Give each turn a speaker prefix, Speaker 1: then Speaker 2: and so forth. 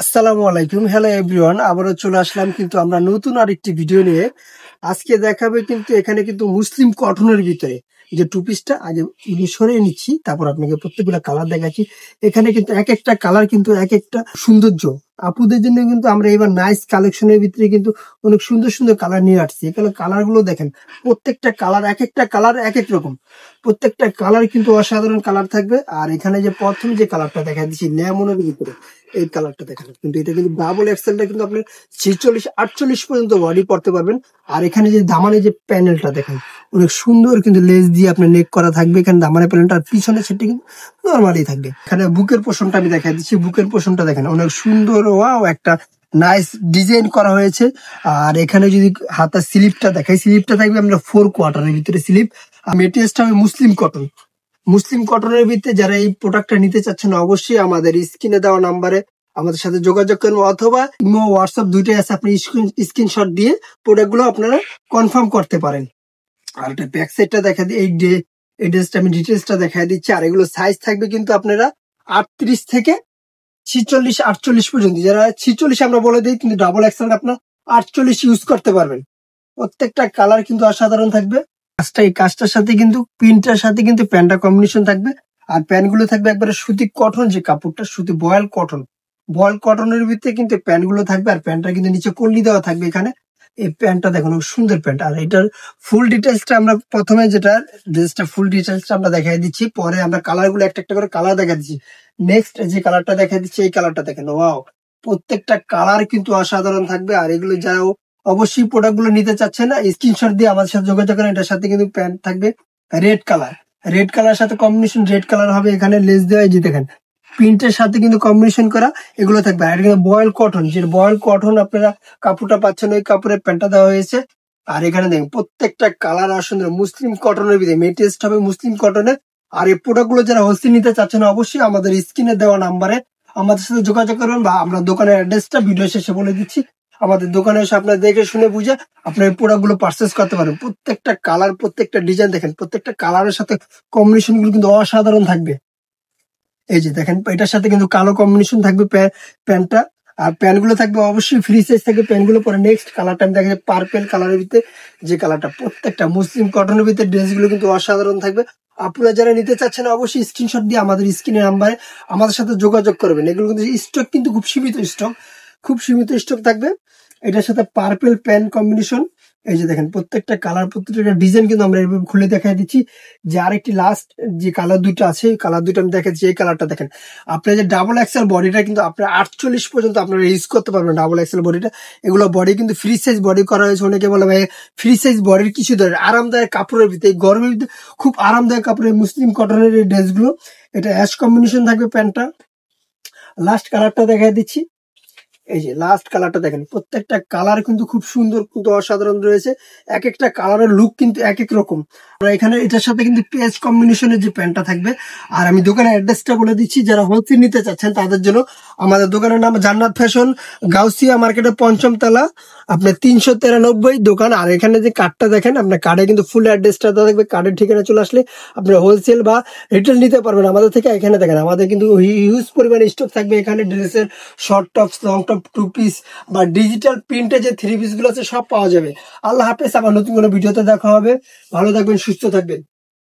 Speaker 1: আসসালামু আলাইকুম, hello everyone. আবারও চলে আসলাম কিন্তু আমরা নতুন আরেকটি ভিডিও নিয়ে। আজকে দেখাবে কিন্তু এখানে কিন্তু মুসলিম কটনের ভিতরে যে টু পিসটা আগে সরিয়ে নিচ্ছি, তারপর আপনাকে প্রত্যেকগুলো কালার দেখাচ্ছি। এখানে কিন্তু এক একটা কালার কিন্তু এক একটা সৌন্দর্য। আপুদের জন্য কিন্তু আমরা এবার নাইস কালেকশনের ভিতরে কিন্তু অনেক সুন্দর সুন্দর কালার নিয়ে আসছি। এখানে কালার গুলো দেখেন, প্রত্যেকটা কালার এক একটা কালার এক এক রকম, প্রত্যেকটা কালার কিন্তু অসাধারণ কালার থাকবে। আর এখানে যে প্রথম যে কালারটা দেখা দিচ্ছি লেমনের ভিতরে, এই কালারটা দেখেন, কিন্তু এটা কিন্তু ডাবল এক্সেলটা কিন্তু আপনি 46-48 পর্যন্ত বডি পড়তে পারবেন। আর এখানে যে দামানে যে প্যানেলটা দেখেন, অনেক সুন্দর কিন্তু লেস দিয়ে আপনার নেক করা থাকবে। এখানে দামানে প্যানেলটা আর পিছনে সেটা কিন্তু নর্মালি থাকবে। এখানে বুকের পোর্শনটা আমি দেখা দিচ্ছি, বুকের পোর্শনটা দেখেন অনেক সুন্দর, ওয়াও একটা নাইস ডিজাইন করা হয়েছে। আর এখানে যদি হাতার স্লিপটা দেখাই, স্লিপটা থাকবে আমরা 4 কোয়ার্টারের ভিতরে স্লিপ। আর মেটেরিয়ালসটা হবে মুসলিম কটন। মুসলিম কটনের ভিত্তিতে যারা এই প্রোডাক্টটা নিতে চাচ্ছেন অবশ্যই আমাদের স্ক্রিনে দেওয়া নাম্বারে আমাদের সাথে যোগাযোগ করবেন, অথবা ইমো হোয়াটসঅ্যাপ দুইটাই আছে, আপনি স্ক্রিনশট দিয়ে প্রোডাক্টগুলো আপনারা কনফার্ম করতে পারেন। আর এটা ব্যাক সাইডটা দেখা দিই, এই ড্রেসটা আমি ডিটেলসটা দেখা দিচ্ছি। আর এগুলো সাইজ থাকবে কিন্তু আপনারা 38 থেকে 46-48 পর্যন্ত। যারা 46 আমরা বলে দিই, কিন্তু ডাবল এক্সেল আপনার 48 ইউজ করতে পারবেন। প্রত্যেকটা কালার কিন্তু অসাধারণ থাকবে। এই কাজটার সাথে কিন্তু প্রিন্টার সাথে কিন্তু প্যান্টটা কম্বিনেশন থাকবে। আর প্যান্ট গুলো থাকবে একবারে সুতি কটন, যে কাপড়টা সুতি বয়েল কটন, বয়েল কটনের ভিতরে কিন্তু প্যান্ট গুলো থাকবে। আর প্যান্টটা কিন্তু নিচে কল্লি দেওয়া থাকবে। এখানে এই প্যান্টটা দেখুন, সুন্দর প্যান্ট। আর এটার ফুল ডিটেলসটা আমরা প্রথমে যেটা ড্রেসটা ফুল ডিটেলসটা আমরা দেখাই দিচ্ছি, পরে আমরা কালার গুলো একটা একটা করে কালার দেখা দিচ্ছি। নেক্সট যে কালারটা দেখা দিচ্ছি, এই কালারটা দেখেন, ওয়াও, প্রত্যেকটা কালার কিন্তু অসাধারণ থাকবে। আর এগুলো যারা অবশ্যই প্রোডাক্ট গুলো নিতে চাচ্ছে না, স্ক্রিনশট দিয়ে আমাদের সাথে যোগাযোগ করেন। এটার সাথে কিন্তু প্যান্ট থাকবে রেড কালার, রেড কালার সাথে কম্বিনেশন রেড কালার হবে। এখানে লেস দেওয়া, যে দেখেন প্রিন্টের সাথে কিন্তু কম্বিনেশন করা এগুলো থাকবে। আর কিন্তু বয়েল কটন, যে বয়েল কটন আপনারা কাপড়টা পাচ্ছেন, ওই কাপড়ের প্যান্টটা দেওয়া হয়েছে। আর এখানে দেখেন প্রত্যেকটা কালার আর সুন্দর মুসলিম কটনের ভিতরে, মেটেরিয়ালসটা হবে মুসলিম কটনের। আর এই প্রোডাক্ট গুলো যারা হোলসেল নিতে চাচ্ছেন অবশ্যই আমাদের স্ক্রিনে দেওয়া নাম্বারে আমাদের সাথে যোগাযোগ করবেন, বা আমরা দোকানের অ্যাড্রেসটা ভিডিও শেষে বলে দিচ্ছি। আমাদের দোকানে এসে আপনারা দেখে শুনে বুঝে আপনার এই প্রোডাক্ট গুলো পারচেস করতে পারেন। প্রত্যেকটা কালার, প্রত্যেকটা ডিজাইন দেখেন, প্রত্যেকটা কালারের সাথে কম্বিনেশন গুলো কিন্তু অসাধারণ থাকবে। এই যে দেখেন, এটার সাথে কিন্তু কালো কম্বিনেশন থাকবে প্যান্টটা। আর প্যান্ট গুলো থাকবে অবশ্যই ফ্রি সাইজ থাকবে প্যান্ট গুলো। পরে নেক্সট কালারটা আমি দেখেন পার্পেল কালারের ভিতরে, যে কালারটা প্রত্যেকটা মুসলিম কটনের ভিতরে ড্রেস গুলো কিন্তু অসাধারণ থাকবে। আপনারা যারা নিতে চাচ্ছেন অবশ্যই স্ক্রিনশট দিয়ে আমাদের স্ক্রিনের নাম্বারে আমাদের সাথে যোগাযোগ করবেন। এগুলো কিন্তু স্টক কিন্তু খুব সীমিত স্টক, খুব সীমিত স্টক থাকবে। এটার সাথে পার্পেল প্যান্ট কম্বিনেশন। এই যে দেখেন প্রত্যেকটা কালার, প্রত্যেকটা ডিজাইন কিন্তু আমরা এভাবে খুলে দেখাই দিচ্ছি। যে আরেকটি লাস্ট যে কালার দুটো আছে, কালার দুটো আমি দেখাচ্ছি। এই কালারটা দেখেন, আপনার যে ডাবল এক্সেল বডিটা কিন্তু আপনার 48 পর্যন্ত আপনারা ইউজ করতে পারবেন। ডাবল এক্সেল বডিটা, এগুলো বডি কিন্তু ফ্রি সাইজ বডি করা হয়েছে। অনেকে বলে ভাই ফ্রি সাইজ বডির কিছু ধরে, আরামদায়ক কাপড়ের ভিতরে, গরমের ভিতরে খুব আরামদায়ক কাপড়ের মুসলিম কটনের এই ড্রেসগুলো। এটা অ্যাশ কম্বিনেশন থাকবে প্যান্টটা। লাস্ট কালারটা দেখাই দিচ্ছি। এই যে লাস্ট কালারটা দেখেন, প্রত্যেকটা কালার কিন্তু খুব সুন্দর, কিন্তু অসাধারণ রয়েছে। এক একটা কালারের লুক কিন্তু এক এক রকম। আর এখানে এটার সাথে কিন্তু পেজ কম্বিনেশনের যে প্যান্টটা থাকবে। আর আমি দোকানের অ্যাড্রেসটা বলে দিচ্ছি, যারা হোলসেল নিতে চাচ্ছেন তাদের জন্য। আমাদের দোকানের নাম জান্নাত ফ্যাশন, গাউসিয়া মার্কেটের 5ম তলা, আপনার 393 দোকান। আর এখানে যে কার্ডটা দেখেন, আপনার কার্ডে কিন্তু ফুল অ্যাড্রেসটা দেওয়া থাকবে। কার্ডের ঠিকানা চলে আসলে আপনার হোলসেল বা রিটেল নিতে পারবেন আমাদের থেকে। এখানে দেখেন আমাদের কিন্তু হিউজ পরিমাণে স্টক থাকবে। এখানে ড্রেসের short tops, long top, two piece বা ডিজিটাল প্রিন্টে যে 3 পিস গুলো আছে সব পাওয়া যাবে। আল্লাহ হাফেজ, আবার নতুন কোনো ভিডিওতে দেখা হবে। ভালো থাকবেন, সুস্থ থাকবেন।